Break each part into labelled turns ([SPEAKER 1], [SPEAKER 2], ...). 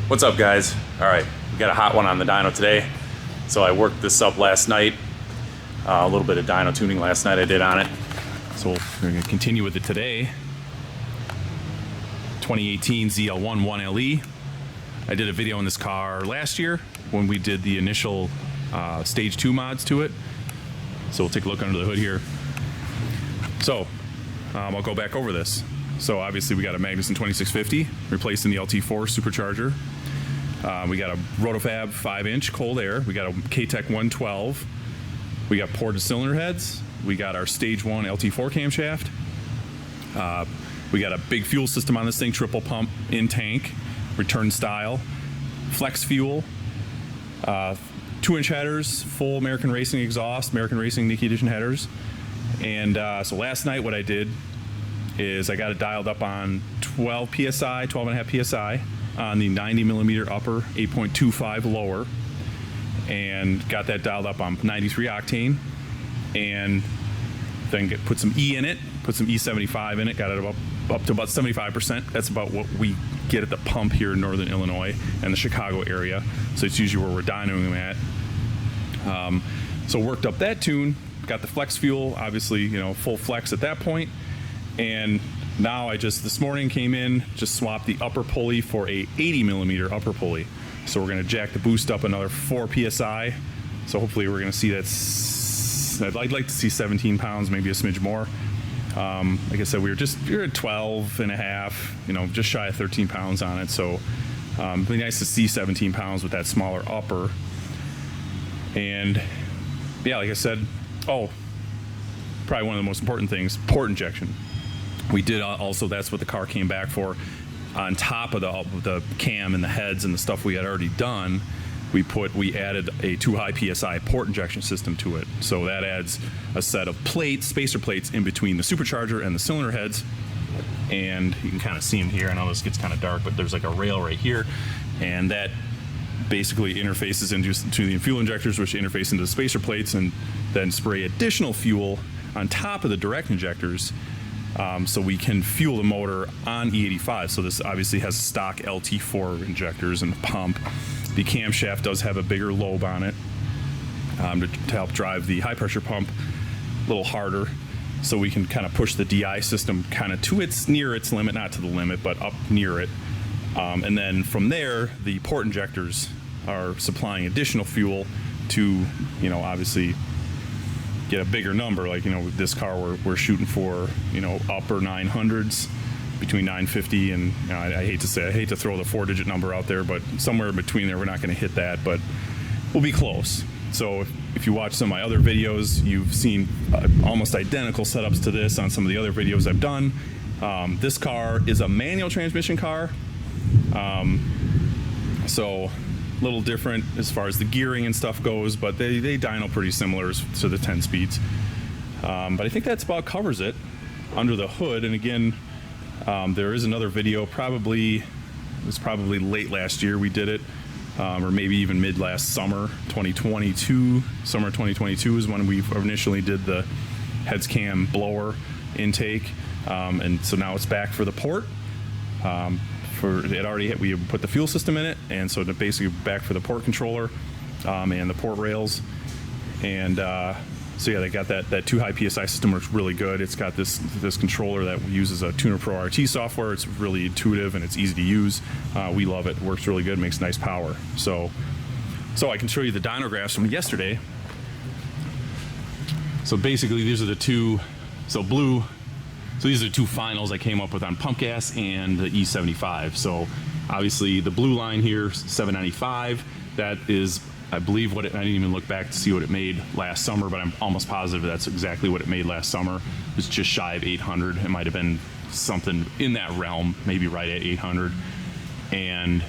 [SPEAKER 1] What's up, guys? All right, we got a hot one on the dyno today. So I worked this up last night. A little bit of dyno tuning last night I did on it. So we're gonna continue with it today. 2018 ZL1 1LE. I did a video on this car last year when we did the initial stage 2 mods to it. So we'll take a look under the hood here. So I'll go back over this. So obviously we got a Magnuson 2650 replacing the LT4 supercharger. We got a Roto-Fab 5-inch cold air. We got a K-Tech 112. We got ported cylinder heads. We got our stage 1 LT4 camshaft. We got a big fuel system on this thing, triple pump in tank, return style, flex fuel, 2-inch headers, full American Racing exhaust, American Racing Nickey edition headers. And so last night what I did is I got it dialed up on 12 PSI, 12.5 PSI on the 90 millimeter upper, 8.25 lower, and got that dialed up on 93 octane, and then put some E in it, put some E75 in it, got it up to about 75%. That's about what we get at the pump here in Northern Illinois and the Chicago area. So it's usually where we're dynoing them at. So worked up that tune, got the flex fuel, obviously, you know, full flex at that point. And now I just, this morning came in, just swapped the upper pulley for a 80 millimeter upper pulley. So we're gonna jack the boost up another 4 PSI. So hopefully we're gonna see that, I'd like to see 17 pounds, maybe a smidge more. Like I said, we were at 12 and a half, you know, just shy of 13 pounds on it. So it'd be nice to see 17 pounds with that smaller upper. And yeah, like I said, oh, probably one of the most important things, port injection. We did also, that's what the car came back for. On top of the cam and the heads and the stuff we had already done, we added a 2 high PSI port injection system to it. So that adds a set of plates, spacer plates in between the supercharger and the cylinder heads. And you can kind of see them here. I know this gets kind of dark, but there's like a rail right here. And that basically interfaces into the fuel injectors, which interface into the spacer plates and then spray additional fuel on top of the direct injectors. So we can fuel the motor on E85. So this obviously has stock LT4 injectors and pump. The camshaft does have a bigger lobe on it to help drive the high pressure pump a little harder. So we can kind of push the DI system kind of to near its limit, not to the limit, but up near it. And then from there, the port injectors are supplying additional fuel to, you know, obviously get a bigger number. Like, you know, with this car we're shooting for, you know, upper 900s, between 950 and, you know, I hate to throw the 4-digit number out there, but somewhere in between there we're not going to hit that, but we'll be close. So if you watch some of my other videos, you've seen almost identical setups to this on some of the other videos I've done. This car is a manual transmission car, so a little different as far as the gearing and stuff goes, but they dyno pretty similar to the 10 speeds. But I think that's about covers it under the hood. And again, there is another video, it was probably late last year we did it, or maybe even mid last summer, 2022. Summer 2022 is when we initially did the heads cam blower intake. And so now it's back for the port. We put the fuel system in it, and so basically back for the port controller and the port rails. And so yeah, they got that 2 high PSI system works really good. It's got this controller that uses a Tuner Pro RT software. It's really intuitive and it's easy to use. We love it. It works really good, makes nice power. So I can show you the dyno graphs from yesterday. So basically these are the two, so these are the two finals I came up with on pump gas and the E75. So obviously the blue line here, 795, that is, I believe, I didn't even look back to see what it made last summer, but I'm almost positive that's exactly what it made last summer. It was just shy of 800. It might have been something in that realm, maybe right at 800. And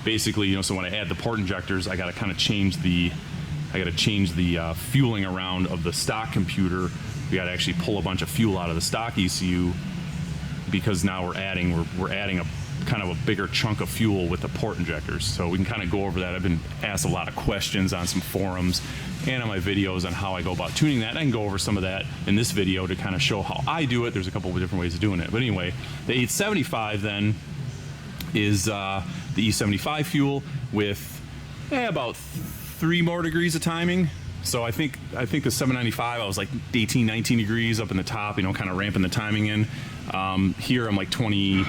[SPEAKER 1] basically, you know, so when I add the port injectors, I got to kind of change the fueling around of the stock computer. We got to actually pull a bunch of fuel out of the stock ECU, because now we're adding a kind of a bigger chunk of fuel with the port injectors. So we can kind of go over that. I've been asked a lot of questions on some forums and on my videos on how I go about tuning that. I can go over some of that in this video to kind of show how I do it. There's a couple of different ways of doing it. But anyway, the 875 then is the E75 fuel with about 3 more degrees of timing. So I think the 795, I was like 18, 19 degrees up in the top, you know, kind of ramping the timing in. Here I'm like 20, I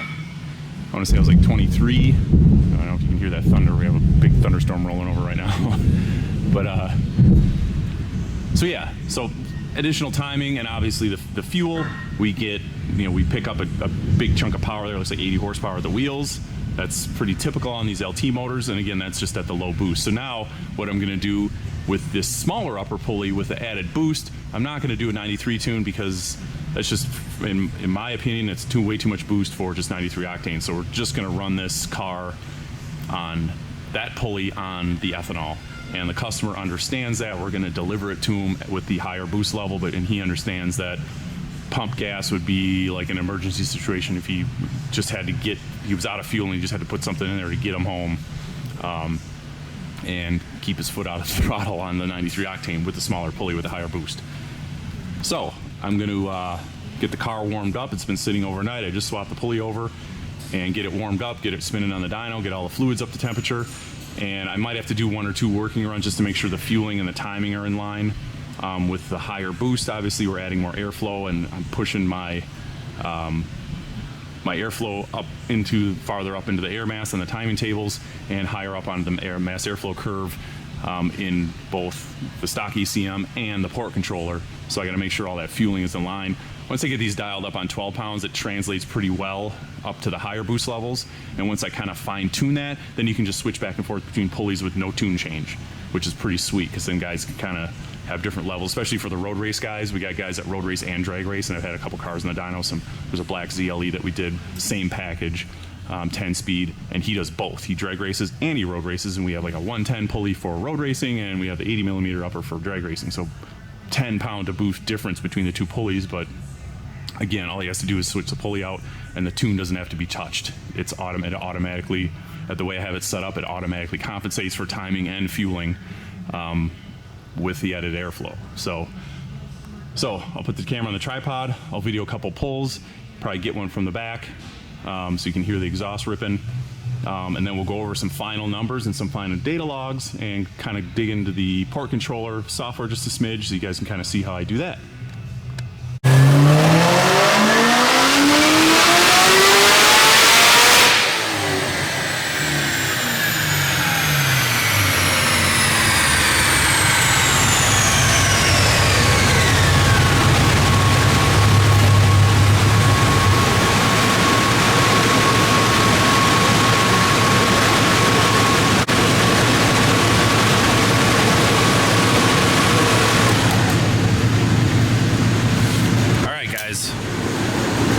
[SPEAKER 1] want to say I was like 23. I don't know if you can hear that thunder. We have a big thunderstorm rolling over right now. But, so yeah, so additional timing, and obviously the fuel, we get, you know, we pick up a big chunk of power there. Looks like 80 horsepower at the wheels. That's pretty typical on these LT motors, and again, that's just at the low boost. So now what I'm gonna do with this smaller upper pulley with the added boost, I'm not gonna do a 93 tune because that's just, in my opinion, it's way too much boost for just 93 octane. So we're just gonna run this car on that pulley on the ethanol. And the customer understands that. We're gonna deliver it to him with the higher boost level, and he understands that pump gas would be like an emergency situation if he just had to he was out of fuel and he just had to put something in there to get him home, and keep his foot out of the throttle on the 93 octane with the smaller pulley with a higher boost. So I'm going to get the car warmed up. It's been sitting overnight. I just swapped the pulley over and get it warmed up, get it spinning on the dyno, get all the fluids up to temperature. And I might have to do 1 or 2 working runs just to make sure the fueling and the timing are in line. With the higher boost, obviously we're adding more airflow, and I'm pushing my my airflow up farther up into the air mass on the timing tables, and higher up on the air mass airflow curve in both the stock ECM and the port controller. So I got to make sure all that fueling is in line. Once I get these dialed up on 12 pounds, it translates pretty well up to the higher boost levels. And once I kind of fine tune that, then you can just switch back and forth between pulleys with no tune change, which is pretty sweet, because then guys can kind of have different levels, especially for the road race guys. We got guys that road race and drag race, and I've had a couple cars in the dyno. There's a black ZLE that we did, same package, 10 speed, and he does both. He drag races and he road races, and we have like a 110 pulley for road racing, and we have the 80 millimeter upper for drag racing. So 10 pound of boost difference between the 2 pulleys, but again, all he has to do is switch the pulley out, and the tune doesn't have to be touched. It automatically, the way I have it set up, it automatically compensates for timing and fueling with the added airflow. So I'll put the camera on the tripod, I'll video a couple pulls, probably get one from the back so you can hear the exhaust ripping, and then we'll go over some final numbers and some final data logs, and kind of dig into the port controller software just a smidge so you guys can kind of see how I do that.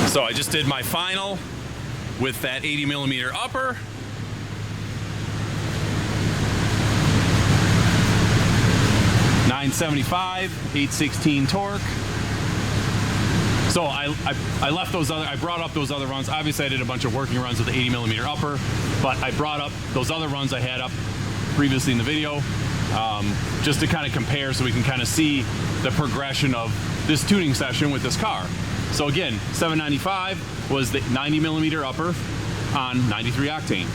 [SPEAKER 1] So I just did my final with that 80 millimeter upper. .975, 816 torque. So I left those I brought up those other runs. Obviously I did a bunch of working runs with the 80 millimeter upper, but I brought up those other runs I had up previously in the video, just to kind of compare so we can kind of see the progression of this tuning session with this car. So again, 795 was the 90 millimeter upper on 93 octane.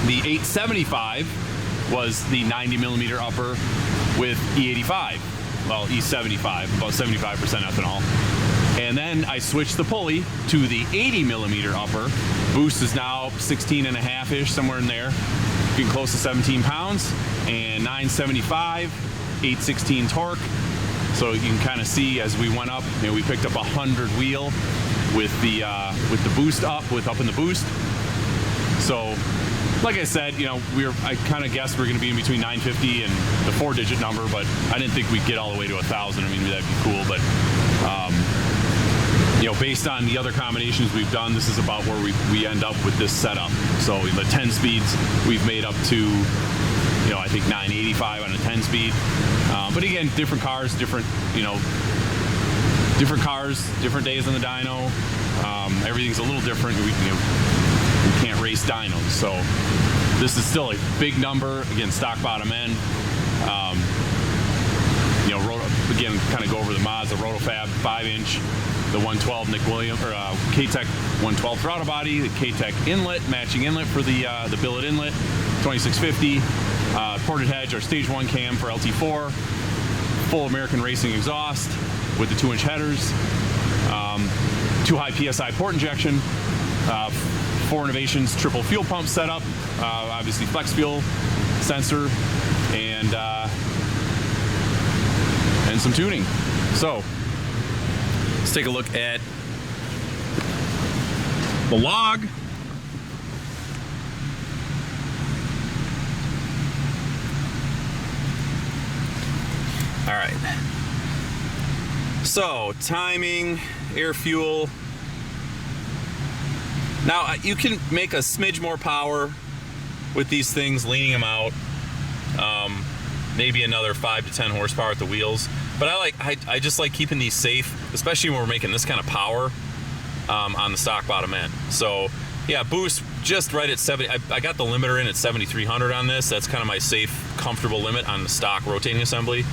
[SPEAKER 1] The 875 was the 90 millimeter upper with E85, well, E75, about 75% ethanol. And then I switched the pulley to the 80 millimeter upper. Boost is now 16 and a half-ish, somewhere in there, getting close to 17 pounds, and 975, 816 torque. So you can kind of see as we went up, you know, we picked up 100 wheel with the boost up in the boost. So, like I said, you know, I kind of guessed we were going to be in between 950 and the 4-digit number, but I didn't think we'd get all the way to 1,000. I mean, that'd be cool, but you know, based on the other combinations we've done, this is about where we end up with this setup. So the 10 speeds we've made up to, you know, I think 985 on a 10 speed. But again, different cars, different days on the dyno. Everything's a little different. We can't race dynos, so this is still a big number. Again, stock bottom end. You know, again, kind of go over the mods. The Roto-Fab 5-inch the 112 Nick Williams or K-Tech 112 throttle body, the K-Tech inlet, matching inlet for the billet inlet, 2650. Ported hedge, our stage 1 cam for LT4, full American Racing exhaust with the 2-inch headers, 2 high PSI port injection, 4 Innovations triple fuel pump setup, obviously flex fuel sensor, and some tuning. So let's take a look at the log. All right. So timing, air fuel. Now you can make a smidge more power with these things, leaning them out. Maybe another 5 to 10 horsepower at the wheels. But I just like keeping these safe, especially when we're making this kind of power on the stock bottom end. So yeah, boost just right at 70. I got the limiter in at 7,300 on this. That's kind of my safe, comfortable limit on the stock rotating assembly.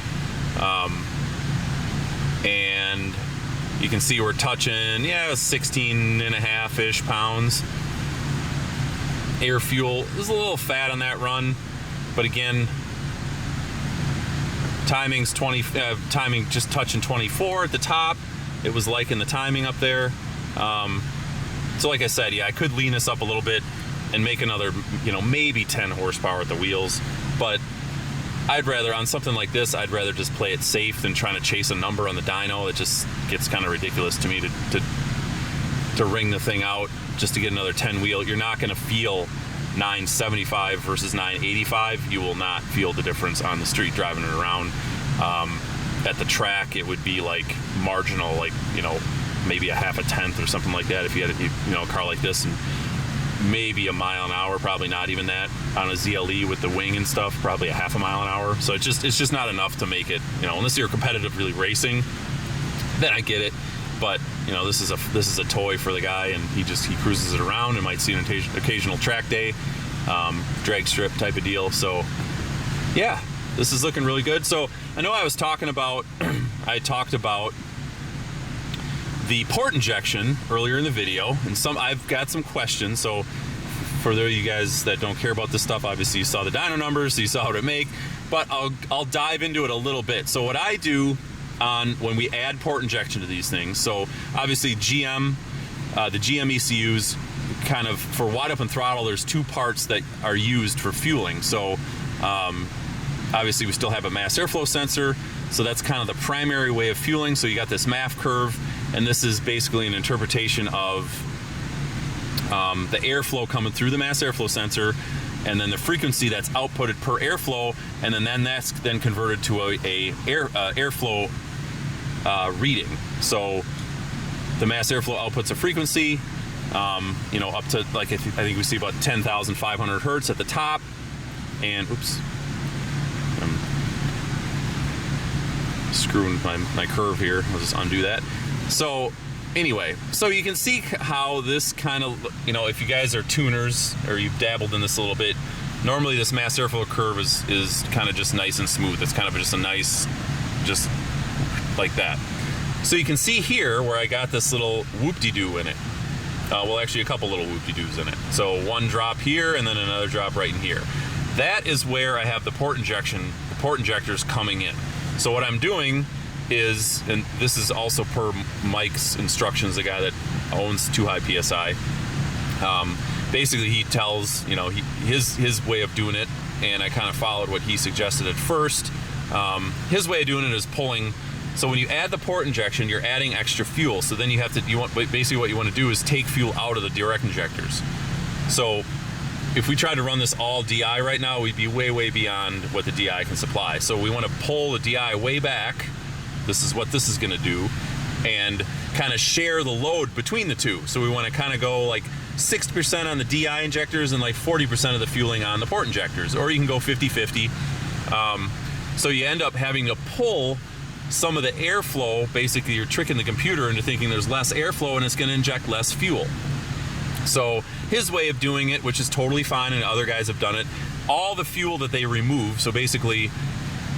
[SPEAKER 1] And you can see we're touching, 16.5-ish pounds. Air fuel is a little fat on that run, but again, timing's timing just touching 24 at the top. It was liking the timing up there. So like I said, yeah, I could lean this up a little bit and make another, maybe 10 horsepower at the wheels, but I'd rather, on something like this, I'd rather just play it safe than trying to chase a number on the dyno. It just gets kind of ridiculous to me to ring the thing out just to get another 10 wheel. You're not going to feel 975 versus 985. You will not feel the difference on the street driving it around. At the track, it would be like marginal, like, maybe a half a tenth or something like that if you had a car like this, and maybe a mile an hour, probably not even that on a ZLE with the wing and stuff, probably a half a mile an hour. So it's just not enough to make it, unless you're competitive really racing, then I get it. But this is a toy for the guy, and he cruises it around and might see an occasional track day, drag strip type of deal. So yeah, this is looking really good. So I know I talked about the port injection earlier in the video, and I've got some questions. So for those of you guys that don't care about this stuff, obviously you saw the dyno numbers, so you saw how to make, but I'll dive into it a little bit. So what I do when we add port injection to these things, so obviously GM, the GM ECUs, kind of for wide open throttle, there's 2 parts that are used for fueling. So obviously we still have a mass airflow sensor, so that's kind of the primary way of fueling. So you got this MAF curve, and this is basically an interpretation of the airflow coming through the mass airflow sensor, and then the frequency that's outputted per airflow, and then that's converted to a airflow reading. So the mass airflow outputs a frequency, up to, like, I think we see about 10,500 hertz at the top, and oops, I'm screwing my curve here. I'll just undo that. So anyway, so you can see how this kind of, if you guys are tuners or you've dabbled in this a little bit, normally this mass airflow curve is kind of just nice and smooth. It's kind of just a nice, just like that. So you can see here where I got this little whoop-de-doo in it. Well, actually a couple little whoop-de-doos in it. So one drop here and then another drop right in here. That is where I have the port injectors coming in. So what I'm doing is, and this is also per Mike's instructions, the guy that owns 2 high PSI, basically he tells, his way of doing it, and I kind of followed what he suggested at first. His way of doing it is pulling. So when you add the port injection, you're adding extra fuel. So then basically what you want to do is take fuel out of the direct injectors. So if we tried to run this all DI right now, we'd be way, way beyond what the DI can supply. So we want to pull the DI way back. This is what this is going to do, and kind of share the load between the two. So we want to kind of go like 60% on the DI injectors and like 40% of the fueling on the port injectors, or you can go 50-50. So you end up having to pull some of the airflow. Basically, you're tricking the computer into thinking there's less airflow and it's going to inject less fuel. So his way of doing it, which is totally fine, and other guys have done it, all the fuel that they remove, so basically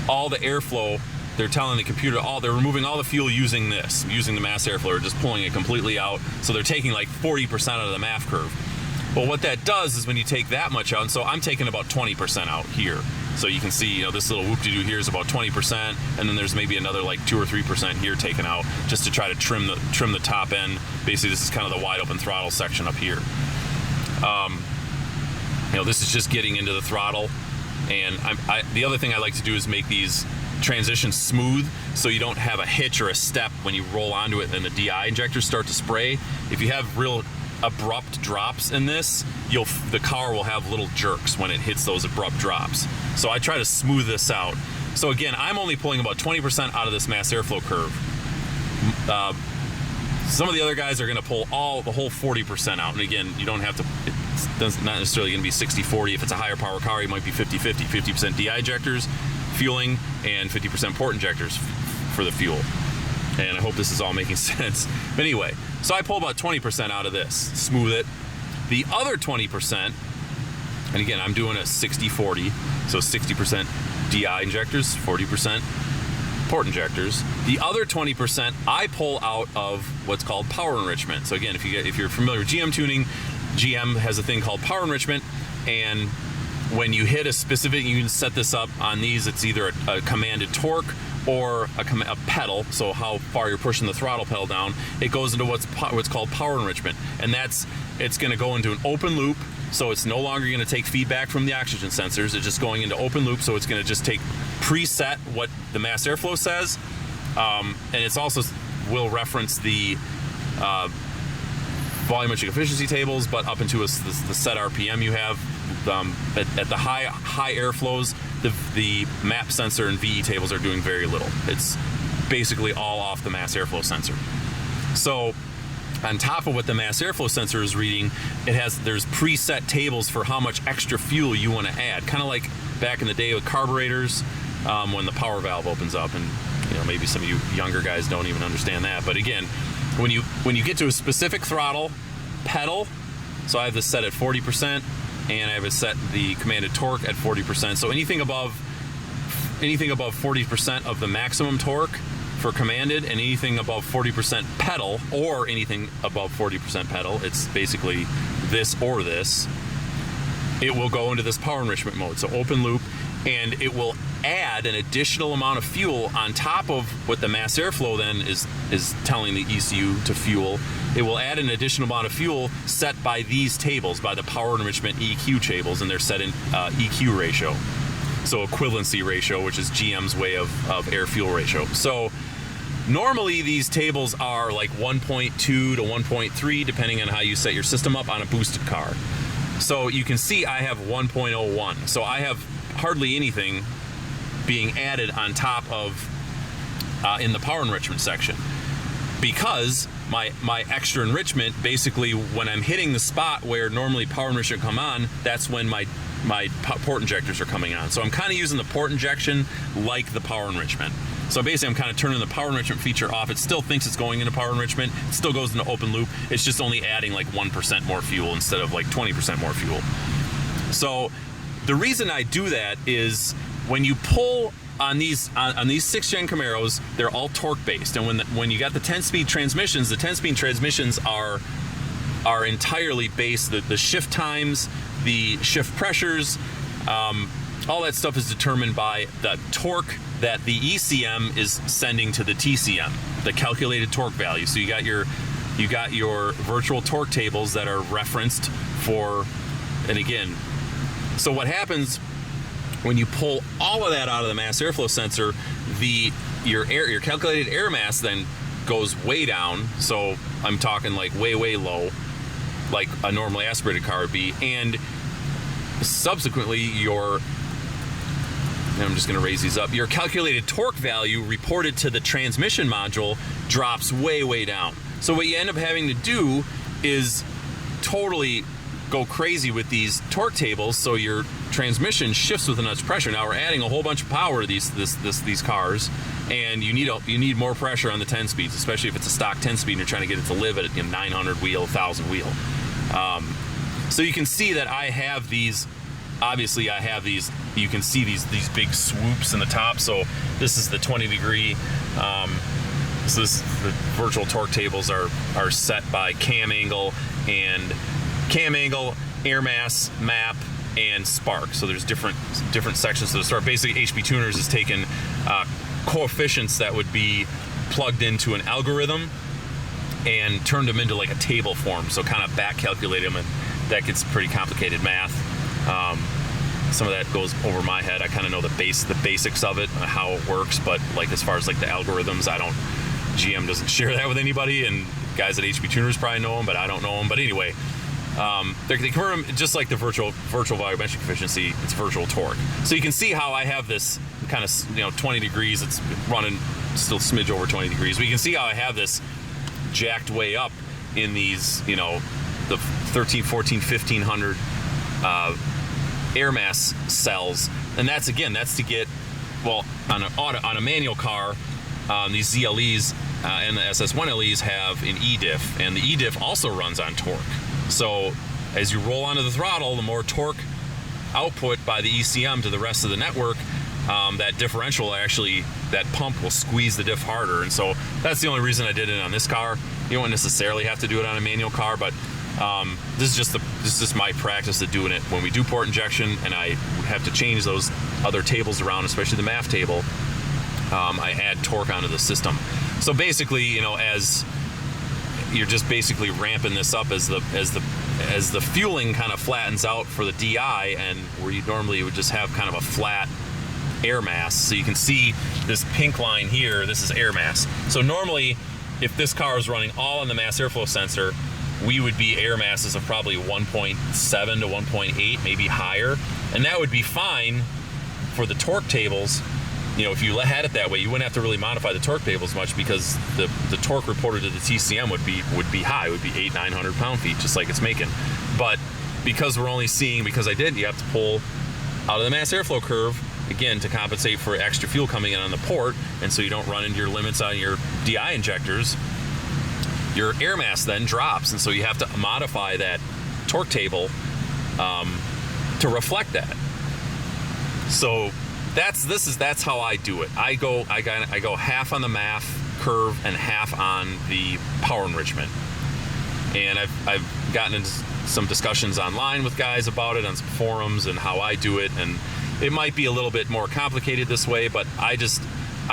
[SPEAKER 1] all the airflow
[SPEAKER 2] they're telling the computer they're removing all the fuel using the mass airflow, or just pulling it completely out. So they're taking like 40% out of the MAF curve. Well, what that does is when you take that much out, and so I'm taking about 20% out here. So you can see, this little whoop-de-doo here is about 20%, and then there's maybe another like 2 or 3% here taken out just to try to trim the top end. Basically, this is kind of the wide open throttle section up here. This is just getting into the throttle, and the other thing I like to do is make these transitions smooth, so you don't have a hitch or a step when you roll onto it and the DI injectors start to spray. If you have real abrupt drops in this, the car will have little jerks when it hits those abrupt drops. So I try to smooth this out. So again, I'm only pulling about 20% out of this mass airflow curve. Some of the other guys are going to pull the whole 40% out. And again, you don't have to, it's not necessarily going to be 60-40. If it's a higher power car, you might be 50-50. 50% DI injectors, fueling, and 50% port injectors for the fuel. And I hope this is all making sense. But anyway, so I pull about 20% out of this, smooth it. The other 20%, and again, I'm doing a 60-40, so 60% DI injectors, 40% port injectors. The other 20% I pull out of what's called power enrichment. So again, if you're familiar with GM tuning, GM has a thing called power enrichment, and when you hit a specific, you can set this up on these, it's either a commanded torque or a pedal, so how far you're pushing the throttle pedal down. It goes into what's called power enrichment, and it's going to go into an open loop, so it's no longer going to take feedback from the oxygen sensors. It's just going into open loop, so it's going to just take preset what the mass airflow says, and it's also will reference the volumetric efficiency tables, but up into the set RPM you have. At the high airflows, the map sensor and VE tables are doing very little. It's basically all off the mass airflow sensor. So on top of what the mass airflow sensor is reading, there's preset tables for how much extra fuel you want to add. Kind of like back in the day with carburetors, when the power valve opens up, and maybe some of you younger guys don't even understand that. But again, when you get to a specific throttle pedal, so I have this set at 40%. And I have it set the commanded torque at 40%. So anything above 40% of the maximum torque for commanded, and anything above 40% pedal, or anything above 40% pedal, it's basically this or this, it will go into this power enrichment mode. So open loop, and it will add an additional amount of fuel on top of what the mass airflow then is telling the ECU to fuel. It will add an additional amount of fuel set by these tables, by the power enrichment EQ tables, and they're set in EQ ratio. So equivalency ratio, which is GM's way of air-fuel ratio. So normally these tables are like 1.2 to 1.3, depending on how you set your system up on a boosted car. So you can see I have 1.01. So I have hardly anything being added on top of in the power enrichment section, because my extra enrichment, basically when I'm hitting the spot where normally power enrichment come on, that's when my port injectors are coming on. So I'm kind of using the port injection like the power enrichment. So basically I'm kind of turning the power enrichment feature off. It still thinks it's going into power enrichment. It still goes into open loop. It's just only adding like 1% more fuel instead of like 20% more fuel. So the reason I do that is when you pull on these 6th gen Camaros, they're all torque based, and when you got the 10-speed transmissions, the 10-speed transmissions are entirely based. The shift times, the shift pressures, all that stuff is determined by the torque that the ECM is sending to the TCM, the calculated torque value. So you got your virtual torque tables that are referenced for, and again, so what happens when you pull all of that out of the mass airflow sensor, your calculated air mass then goes way down. So I'm talking like way low, like a normally aspirated car would be, and subsequently I'm just going to raise these up. Your calculated torque value reported to the transmission module drops way down. So what you end up having to do is totally go crazy with these torque tables, so your transmission shifts with enough pressure. Now we're adding a whole bunch of power to these cars, and you need more pressure on the 10 speeds, especially if it's a stock 10 speed and you're trying to get it to live at 900 wheel, 1000 wheel. So you can see that I have these obviously I have these, you can see these big swoops in the top. So this is the 20 degree. So the virtual torque tables are set by cam angle, air mass, map, and spark. So there's different sections to the start. Basically, HP Tuners has taken coefficients that would be plugged into an algorithm and turned them into like a table form. So kind of back calculate them, and that gets pretty complicated math. Some of that goes over my head. I kind of know the basics of it, how it works, but like as far as like the algorithms, GM doesn't share that with anybody, and guys at HP Tuners probably know them, but I don't know them. But anyway, they convert them just like the virtual volumetric efficiency. It's virtual torque. So you can see how I have this kind of 20 degrees. It's running still smidge over 20 degrees. But you can see how I have this jacked way up in these, the 13, 14, 1500 air mass cells, and that's to get, well, on a manual car, these ZLEs and the SS1 LEs have an E-diff, and the E-diff also runs on torque. So as you roll onto the throttle, the more torque output by the ECM to the rest of the network, that differential that pump will squeeze the diff harder. And so that's the only reason I did it on this car. You don't necessarily have to do it on a manual car, but this is just my practice of doing it. When we do port injection and I have to change those other tables around, especially the MAF table, I add torque onto the system. So basically, as you're just basically ramping this up as the fueling kind of flattens out for the DI, and where you normally would just have kind of a flat air mass. So you can see this pink line here, this is air mass. So normally, if this car is running all on the mass airflow sensor, we would be air masses of probably 1.7 to 1.8, maybe higher. And that would be fine for the torque tables. If you had it that way, you wouldn't have to really modify the torque tables much, because the torque reported to the TCM would be high. It would be 800-900 pound-feet, just like it's making. But because we're only seeing, you have to pull out of the mass airflow curve, again, to compensate for extra fuel coming in on the port, and so you don't run into your limits on your DI injectors, your air mass then drops, and so you have to modify that torque table to reflect that. So that's how I do it. I go half on the MAF curve and half on the power enrichment. And I've gotten into some discussions online with guys about it on some forums and how I do it, and it might be a little bit more complicated this way, but I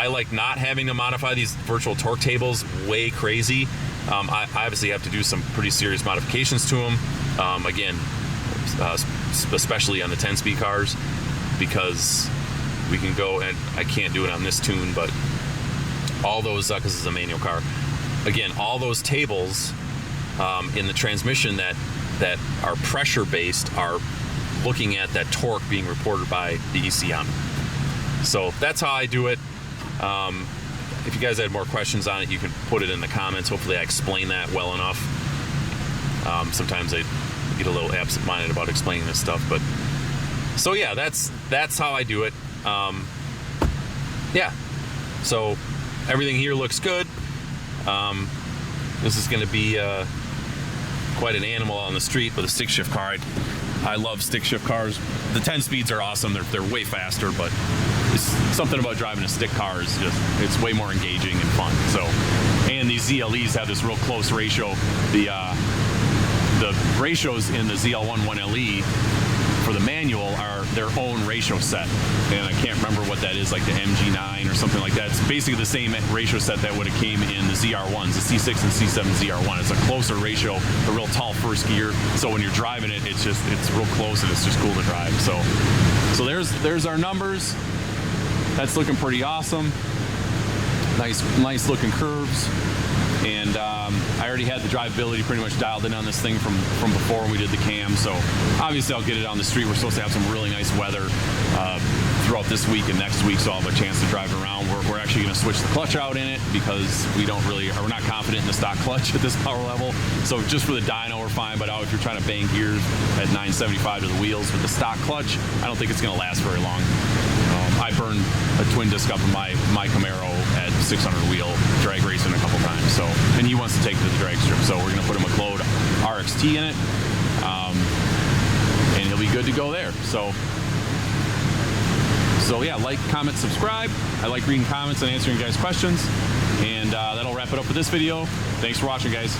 [SPEAKER 2] like not having to modify these virtual torque tables way crazy. I obviously have to do some pretty serious modifications to them, especially on the 10-speed cars, because we can go, and I can't do it on this tune, but all those, because it's a manual car, again, all those tables in the transmission that are pressure based are looking at that torque being reported by the ECM. So that's how I do it. If you guys had more questions on it, you can put it in the comments. Hopefully I explain that well enough. Sometimes I get a little absent-minded about explaining this stuff, but so yeah, that's how I do it. Yeah, so everything here looks good. This is going to be quite an animal on the street with a stick shift car. I love stick shift cars. The 10 speeds are awesome. They're way faster, but it's something about driving a stick car is it's way more engaging and fun. So, and these ZLEs have this real close ratio. The ratios in the ZL1 1LE for the manual are their own ratio set, and I can't remember what that is, like the MG9 or something like that. It's basically the same ratio set that would have came in the ZR1s, the C6 and C7 ZR1. It's a closer ratio, a real tall first gear, so when you're driving it, it's real close, and it's just cool to drive. So there's our numbers. That's looking pretty awesome. Nice looking curves. And I already had the drivability pretty much dialed in on this thing from before when we did the cam. So obviously I'll get it on the street. We're supposed to have some really nice weather throughout this week and next week, so I'll have a chance to drive it around. We're actually going to switch the clutch out in it because we're not confident in the stock clutch at this power level. So just for the dyno, we're fine. But if you're trying to bang gears at 975 to the wheels with the stock clutch, I don't think it's going to last very long. I burned a twin disc up in my Camaro at 600 wheel drag racing a couple times. So, and he wants to take it to the drag strip. So we're going to put a McLeod RXT in it. And
[SPEAKER 3] you'll be good to go there. So yeah, like, comment, subscribe. I like reading comments and answering you guys' questions. And that'll wrap it up for this video. Thanks for watching, guys.